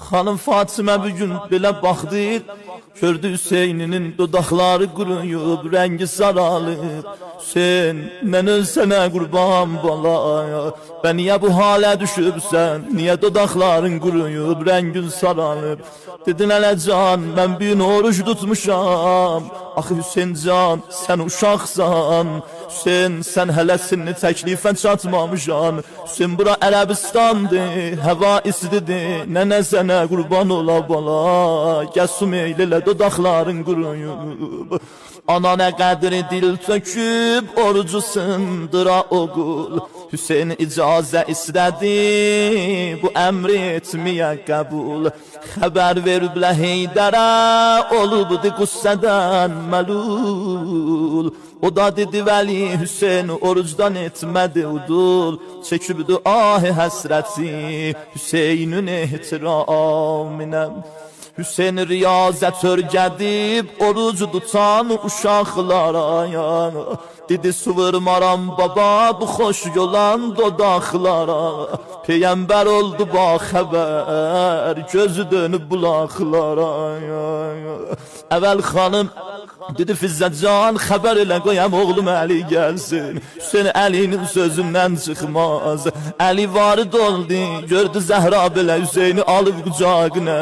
Xanım Fatimə bugün belə baxdı, gördü Hüseyninin dodaqları quruyub, rəngi saralıb. Hüseyn, mən ölsənə qurban balaya, və niyə bu halə düşübsən, niyə dodaqların quruyub, rəngin saralıb. Dedin Ələcan, mən bir gün oruç tutmuşam. Axı Hüseyn can, sən uşaqsan. Hüseyn, sən hələ sinni təklifə çatmamışan. Hüseyn, bura Ərəbistandır, həva istidir, nənə sənə qurban ola bala. Gəsum eylələ dodaqların quruyub. Ana nə qədri dil töküb, orucu sındıra o qul. Hüseyin icazə istədi, bu əmri etməyə qəbul. Xəbər veriblə Heydərə, olubdu qüssədən məlul. O da dedi Vəli Hüseyin orucdan etmədi udul. Çəkibdi ah həsrəti Hüseyinin ehtiramına. Hüseyin riyazət örgədib, orucu tutan uşaqlara. Dedi sıvırmaram baba bu xoş yolan dodaqlara. Peyğəmbər oldu ba xəbər, gözü dönüb bulaqlara. Əvvəl xanım dedi Fizzəcan, xəbər elə qoyam oğlum Əli gəlsin. Hüseyin Əlinin sözündən çıxmaz. Əli varid oldu, gördü Zəhra belə Hüseyini alıb qucağına.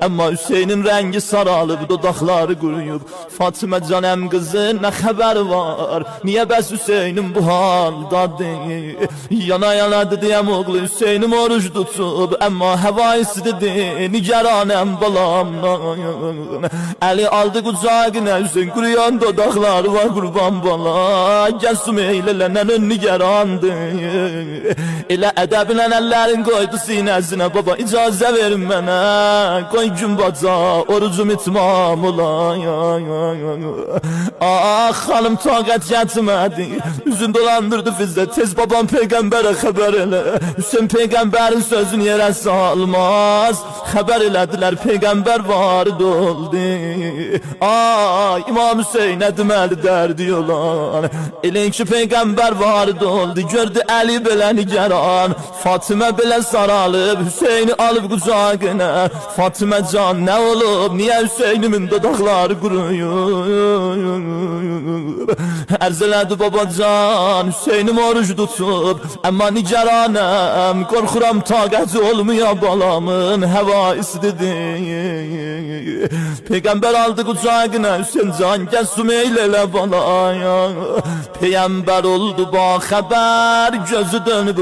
Amma Hüseynin rəngi saralıb, dodaqları quruyub. Fatimə canəm qızı, nə xəbər var? Niyə bəs Hüseynin bu haldadır? Yana yana dediyəm oğlu Hüseynim oruç tutub, amma həva istidir, nigaranəm balamdan. Əli aldı qucağına Hüseyin, quruyan dodaqları var qurban bala. Gəlsum eylələnən nigarandır. Elə ədəblə əllərin qoydu sinəzinə, baba icazə verin mənə, qoy gün baca orucum itmam ola. Ah xanım taqət gətirmədi, üzün dolandırdı Fizzə, tez babam Peyğəmbərə xəbər elə. Hüseyin Peyğəmbərin sözünü yerə salmaz, xəbər elədilər Peyğəmbər varid oldu. Ay İmam Hüseynə deməli dərdi olan, elə ki Peyğəmbər varid oldu, gördü Əli belə nigaran. Fatimə belə saralıb, Hüseyni alıb qucağına. Fatimə can nə olub, niyə Hüseynimin dodaqları quruyub? Ərz elədi babacan, Hüseynim oruç tutub, amma nigaranəm, qorxuram taqəti olmuya balamın, həva istidir. Peyğəmbər aldı qucağına, Hüseyin can gəsum eylələ balaya. Peyğəmbər oldu ba xəbər, gözü dönüb